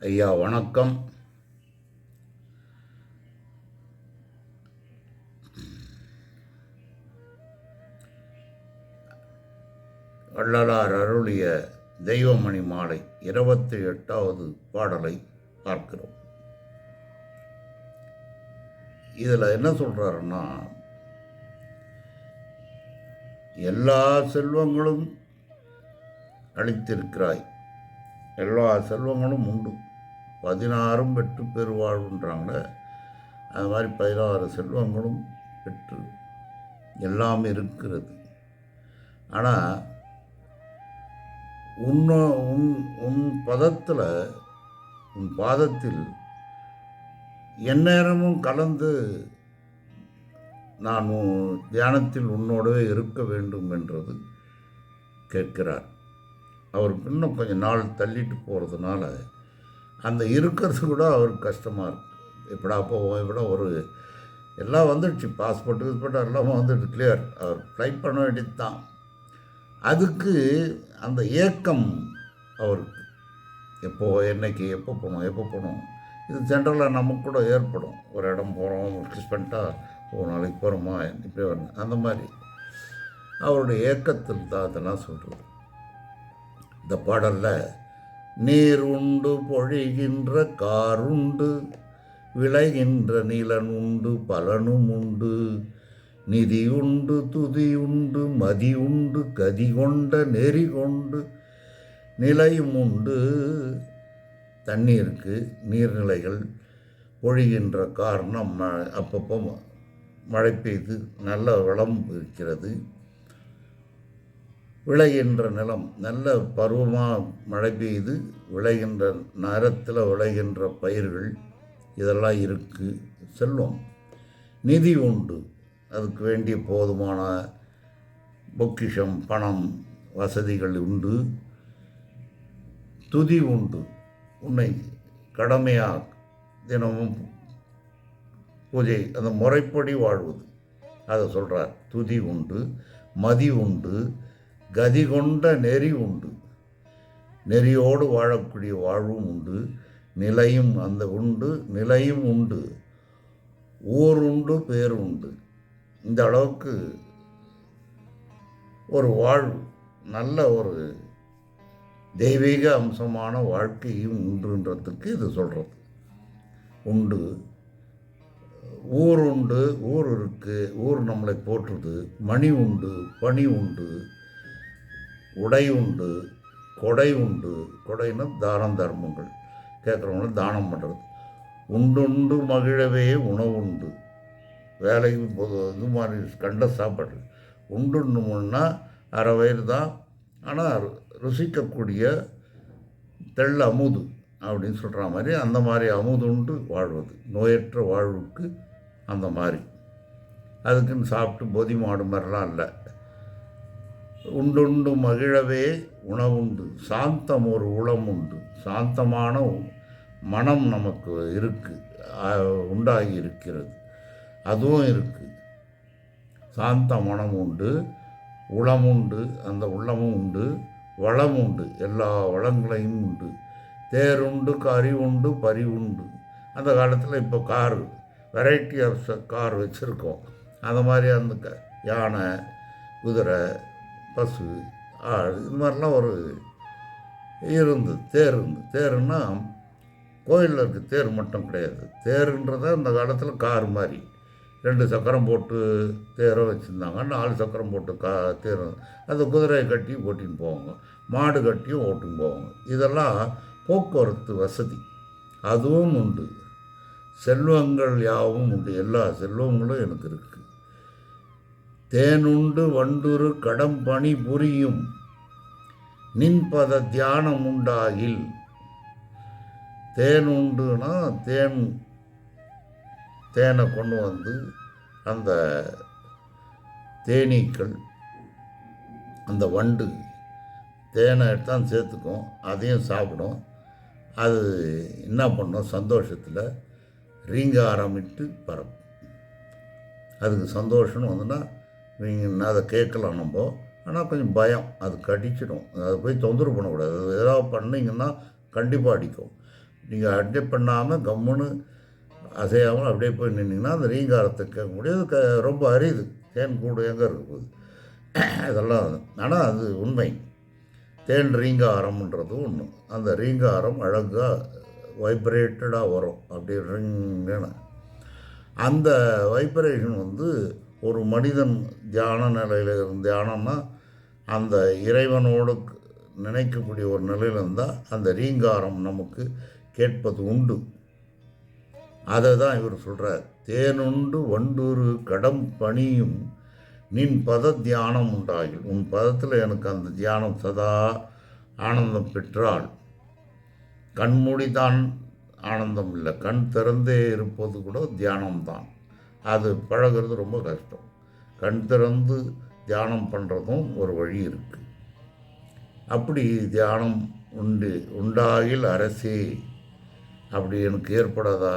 ஐயா வணக்கம். வள்ளலார் அருளிய தெய்வமணி மாலை 28வது பாடலை பார்க்கிறோம். இதில் என்ன சொல்கிறாருன்னா, எல்லா செல்வங்களும் அளித்திருக்கிறாய், எல்லா செல்வங்களும் உண்டு, 16 பெற்று பெருவாழ்வுன்றாங்க. அது மாதிரி 16 செல்வங்களும் பெற்று எல்லாம் இருக்கிறது. ஆனால் உன் உன் பதத்தில், உன் பாதத்தில் எந்நேரமும் கலந்து நான் தியானத்தில் உன்னோடவே இருக்க வேண்டும் என்றது கேட்கிறார். அவருக்கு இன்னும் கொஞ்சம் நாள் தள்ளிட்டு போகிறதுனால அந்த இருக்கிறது கூட அவருக்கு கஷ்டமாக இருக்குது. எப்படா போவோம், எப்படா ஒரு எல்லாம் வந்துடுச்சு, பாஸ்போர்ட் எல்லாமே வந்துட்டு கிளியர், அவர் ஃப்ளைட் பண்ண வேண்டியது தான். அதுக்கு அந்த ஏக்கம் அவருக்கு, எப்போ போகணும். இது ஜென்ரலாக நமக்கு கூட ஏற்படும். ஒரு இடம் போகிறோம், ஃபிக்ஸ் பண்ணிட்டா நாளைக்கு போகிறோமா, இப்படி வரணும், அந்த மாதிரி அவருடைய ஏக்கத்தில் தான் அதெல்லாம் சொல்கிறது. இந்த பாடலில் நீர் உண்டு பொழிகின்ற காருண்டு, விளைகின்ற நிலன் உண்டு பலனும் உண்டு, நிதி உண்டு துதி உண்டு மதி உண்டு, கதி கொண்ட நெறி கொண்டு நிலையும் உண்டு. தண்ணீருக்கு நீர்நிலைகள், பொழிகின்ற காரணம் அப்பப்போ மழை பெய்து நல்ல வளம் இருக்கிறது. விளைகின்ற நிலம், நல்ல பருவமாக மழை பெய்து விளைகின்ற நேரத்தில் விளைகின்ற பயிர்கள், இதெல்லாம் இருக்குது. செல்வம். நிதி உண்டு, அதுக்கு வேண்டிய போதுமான பொக்கிஷம், பணம், வசதிகள் உண்டு. துதி உண்டு, உன்னை கடமையாக தினமும் பூஜை, அந்த முறைப்படி வாழ்வது, அதை சொல்கிறார். துதி உண்டு, மதி உண்டு, கதி கொண்ட நெறி உண்டு, நெறியோடு வாழக்கூடிய வாழ்வும் உண்டு. நிலையும் அந்த உண்டு, நிலையும் உண்டு. ஊர் உண்டு, பேர் உண்டு. இந்த அளவுக்கு ஒரு வாழ்வு, நல்ல ஒரு தெய்வீக அம்சமான வாழ்க்கையும் உண்டுன்றதுக்கு இது சொல்கிறது. உண்டு, ஊர் உண்டு, ஊர் இருக்குது, ஊர் நம்மளை போற்றுது. மணி உண்டு, பணி உண்டு, உடை உண்டு, கொடை உண்டு. கொடைன்னா தானம் தர்மங்கள், கேட்குறவங்களுக்கு தானம் பண்ணுறது. உண்டுண்டு மகிழவே உணவுண்டு, வேலைக்கு இது மாதிரி கண்ட சாப்பாடு. உண்டுண்டுமுன்னா அரை வயிறு தான், ஆனால் ருசிக்கக்கூடிய தெள்ள அமுது அப்படின்னு சொல்கிற மாதிரி, அந்த மாதிரி அமுது உண்டு வாழ்வது, நோயற்ற வாழ்வுக்கு. அந்த மாதிரி அதுக்குன்னு சாப்பிட்டு பொதி மாடு மாதிரிலாம் இல்லை. உண்டுண்டு மகிழவே உணவுண்டு, சாந்தம் ஒரு உளம் உண்டு. சாந்தமான மனம் நமக்கு உண்டாகி இருக்கிறது, அதுவும் இருக்குது. சாந்த மனம் உண்டு, உளம் உண்டு, அந்த உள்ளமும் உண்டு. வளம் உண்டு, எல்லா வளங்களையும் உண்டு. தேருண்டு, கறி உண்டு, பறி உண்டு. அந்த காலத்தில் இப்போ காரு, வெரைட்டி ஆஃப் கார் வச்சுருக்கோம். அந்த மாதிரி அந்த யானை, குதிரை, பசு, ஆடு, இது மாதிரிலாம் ஒரு தேருன்னா கோயிலில் இருக்குது. தேர் மட்டும் கிடையாது. தேருன்றத அந்த காலத்தில் கார் மாதிரி 2 சக்கரம் போட்டு தேரை வச்சுருந்தாங்க. 4 சக்கரம் போட்டு தேர், அந்த குதிரையை கட்டி ஓட்டின்னு போவாங்க, மாடு கட்டியும் ஓட்டின்னு போவாங்க. இதெல்லாம் போக்குவரத்து வசதி, அதுவும் உண்டு. செல்வங்கள் யாவும் உண்டு, எல்லா செல்வங்களும் எனக்கு இருக்குது. தேனுண்டு வண்டுரு கடம் பணி புரியும், நின்பத தியானம் உண்டாகில். தேன் உண்டுனா தேனை கொண்டு வந்து அந்த தேனீக்கள், அந்த வண்டு தேனை எடுத்தான் சேர்த்துக்கும், அதையும் சாப்பிடும். அது என்ன பண்ணும், சந்தோஷத்தில் ரீங்காரமிட்டு பறக்கும். அதுக்கு சந்தோஷம்னு வந்துன்னா நீங்கள் அதை கேட்கலாம் நம்ம. ஆனால் கொஞ்சம் பயம், அது கடிச்சிடும். அதை போய் தொந்தரவு பண்ணக்கூடாது. அது ஏதாவது பண்ணிங்கன்னா கண்டிப்பாக அடிக்கும். நீங்கள் அட்ஜஸ்ட் பண்ணாமல் கம்முன்னு அசையாமல் அப்படியே போய் நின்னீங்கன்னா அந்த ரீங்காரத்தை கேட்க முடியாது. ரொம்ப அரியுது. தேன் கூடு எங்கே இருக்குது இதெல்லாம். ஆனால் அது உண்மை. தேன் ரீங்காரம்ன்றது ஒன்று. அந்த ரீங்காரம் அழகாக வைப்ரேட்டடாக வரும். அப்படி ரிங்குன்னு அந்த வைப்ரேஷன் ஒரு மனிதன் தியான நிலையில் தியானம்னா அந்த இறைவனோடு நினைக்கக்கூடிய ஒரு நிலையில் இருந்தால் அந்த ரீங்காரம் நமக்கு கேட்பது உண்டு. அதை தான் இவர் சொல்கிறார். தேனுண்டு வண்டூறு கடம் பணியும் நின் பத தியானம் உண்டாகில். உன் பதத்தில் எனக்கு அந்த தியானம் சதா ஆனந்தம் பெற்றால், கண்மூடிதான் ஆனந்தம் இல்லை, கண் திறந்தே இருப்பது கூட தியானம்தான். அது பழகிறது ரொம்ப கஷ்டம். கண் திறந்து தியானம் பண்ணுறதும் ஒரு வழி இருக்குது. அப்படி தியானம் உண்டாகில் அரசே அப்படி எனக்கு ஏற்படாதா?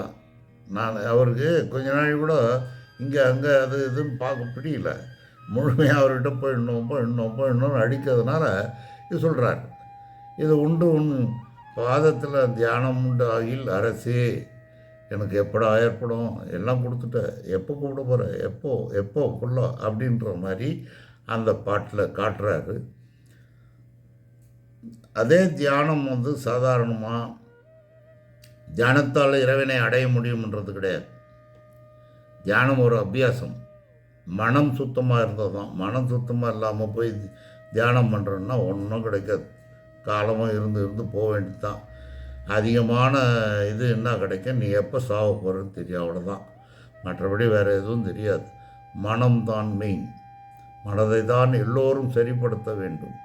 நான் அவருக்கு கொஞ்ச நாள் கூட இங்கே அங்கே அது இதுன்னு பார்க்க பிடிக்கல. முழுமையாக அவர்கிட்ட போயிடணும் அடிக்கிறதுனால இது சொல்கிறார். இது உண்டு பாதத்தில் தியானம் உண்டாகில் அரசே எனக்கு எப்படா ஏற்படும், எல்லாம் கொடுத்துட்ட, எப்போ கூப்பிட போகிற, எப்போ கொள்ள அப்படின்ற மாதிரி அந்த பாட்டில் காட்டுறாரு. அதே தியானம் சாதாரணமாக தியானத்தால் இறைவனை அடைய முடியும்ன்றது கிடையாது. தியானம் ஒரு அபியாசம். மனம் சுத்தமாக இருந்தால் தான். மனம் சுத்தமாக இல்லாமல் போய் தியானம் பண்ணுறோன்னா ஒன்றும் கிடைக்காது. காலமாக இருந்து போக வேண்டியது தான். அதிகமான இது என்ன கிடைக்கும், நீ எப்போ சாவ போகிறன்னு தெரியும், அவ்வளோதான். மற்றபடி வேறு எதுவும் தெரியாது. மனம்தான் மெயின். மனதை தான் எல்லோரும் சரிப்படுத்த வேண்டும்.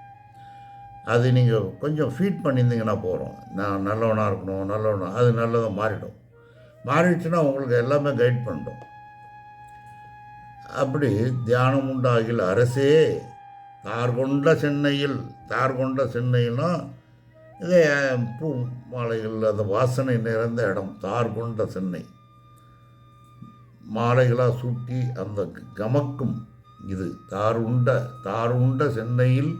அது நீங்கள் கொஞ்சம் ஃபீட் பண்ணியிருந்தீங்கன்னா போகிறோம். நான் நல்லவனாக இருக்கணும், அது நல்லதாக மாறிடுச்சுன்னா உங்களுக்கு எல்லாமே கைட் பண்ணிடும். அப்படி தியானம் உண்டாகில் அரசே தார்கொண்ட சென்னையில்னா இதே பூ மாலைகள் அந்த வாசனை நிறைந்த இடம். தார்கொண்ட சென்னை மாலைகளாக சூட்டி அந்த கமக்கும் இது தாருண்ட சென்னையில்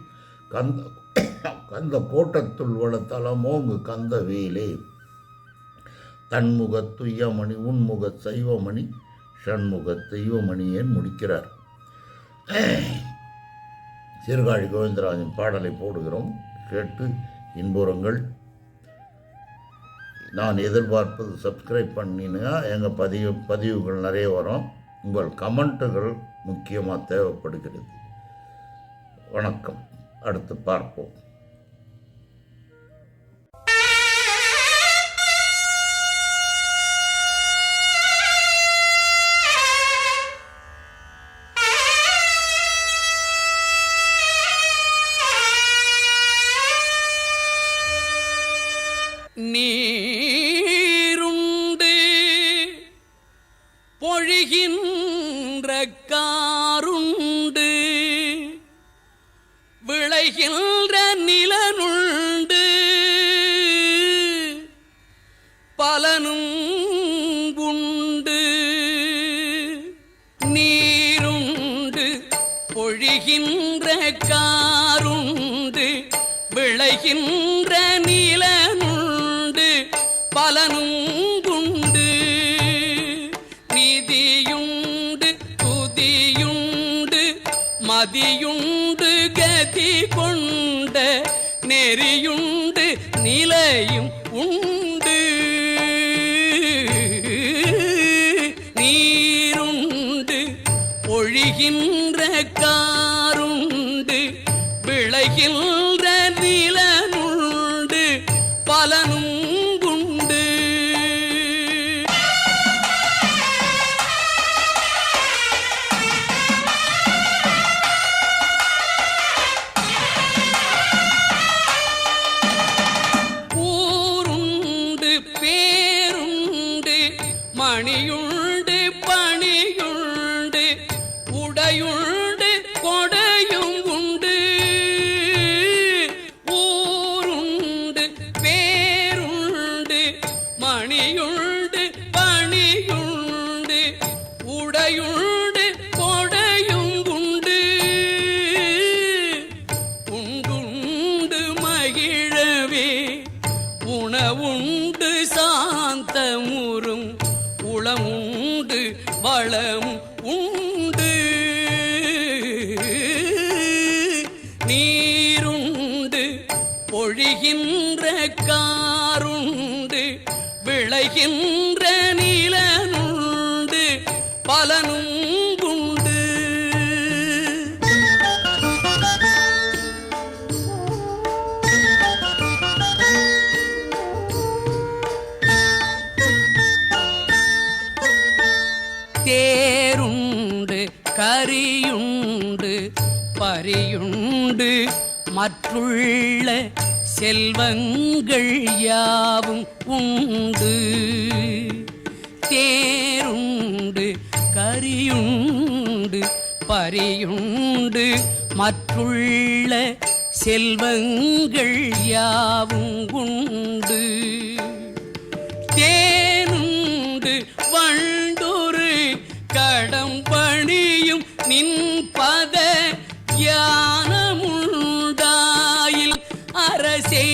கந்த கோட்டத்துள் வளத்தலமோங்கு கந்த வேலே தன்முக துய்யமணி உன்முக சைவமணி ஷண்முக தெய்வமணியேன் முடிக்கிறார். சீர்காழி கோவிந்தராஜன் பாடலை போடுகிறோம், கேட்டு இன்புறங்கள். நான் எதிர்பார்ப்பது சப்ஸ்கிரைப் பண்ணினா எங்கள் பதிவுகள் நிறைய வரும். உங்கள் கமெண்ட்டுகள் முக்கியமாக தேவைப்படுகிறது. வணக்கம். அடுத்து பார்ப்போம். நீருண்டு பொழிகின்ற காருண்டு விளைகின்ற நிலனுண்டு பலனும் உண்டு. நீருண்டு பொழிகின்ற காருண்டு விளைகின்ற நிலனுண்டு பலனும் உண்டு. நிதியுண்டு துதியுண்டு மதியுண்டு கதி கொண்ட நெறியுண்டு நிலையும் உண்டு. நீருண்டு பொழிகின்ற காருண்டு விளைகின்ற நிலனுண்டு பலனும் உண்டு. ஊருண்டு பேருண்டு மணியுண்டு பணியுண்டு உடையுண்டு கொடையும் உண்டு. ஊருண்டு பேருண்டு மணியுண்டு பணியுண்டு உடையுண்டு கொடையும் உண்டு. உண்டுண்டு மகிழவே உணவுண்டு நலமுறும் உளமுண்டு வளம் உண்டு. நீருண்டு பொழிகின்ற காருண்டு விளைகின்ற நிலனுண்டு பலனும் உண்டு. தேருண்டு கரியுண்டு பரியுண்டு மற்றுள்ள செல்வங்கள் யாவும் உண்டு. தேருண்டு கரியுண்டு பரியுண்டு மற்றுள்ள செல்வங்கள் யாவும் உண்டு. தேனுண்டு வண்டொரு கடம்பணியும் நின் பத ஞானமுண்டாயில் அரசே.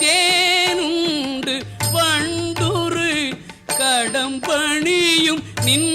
தேனுண்டு வண்டொரு கடம்பணியும் நின்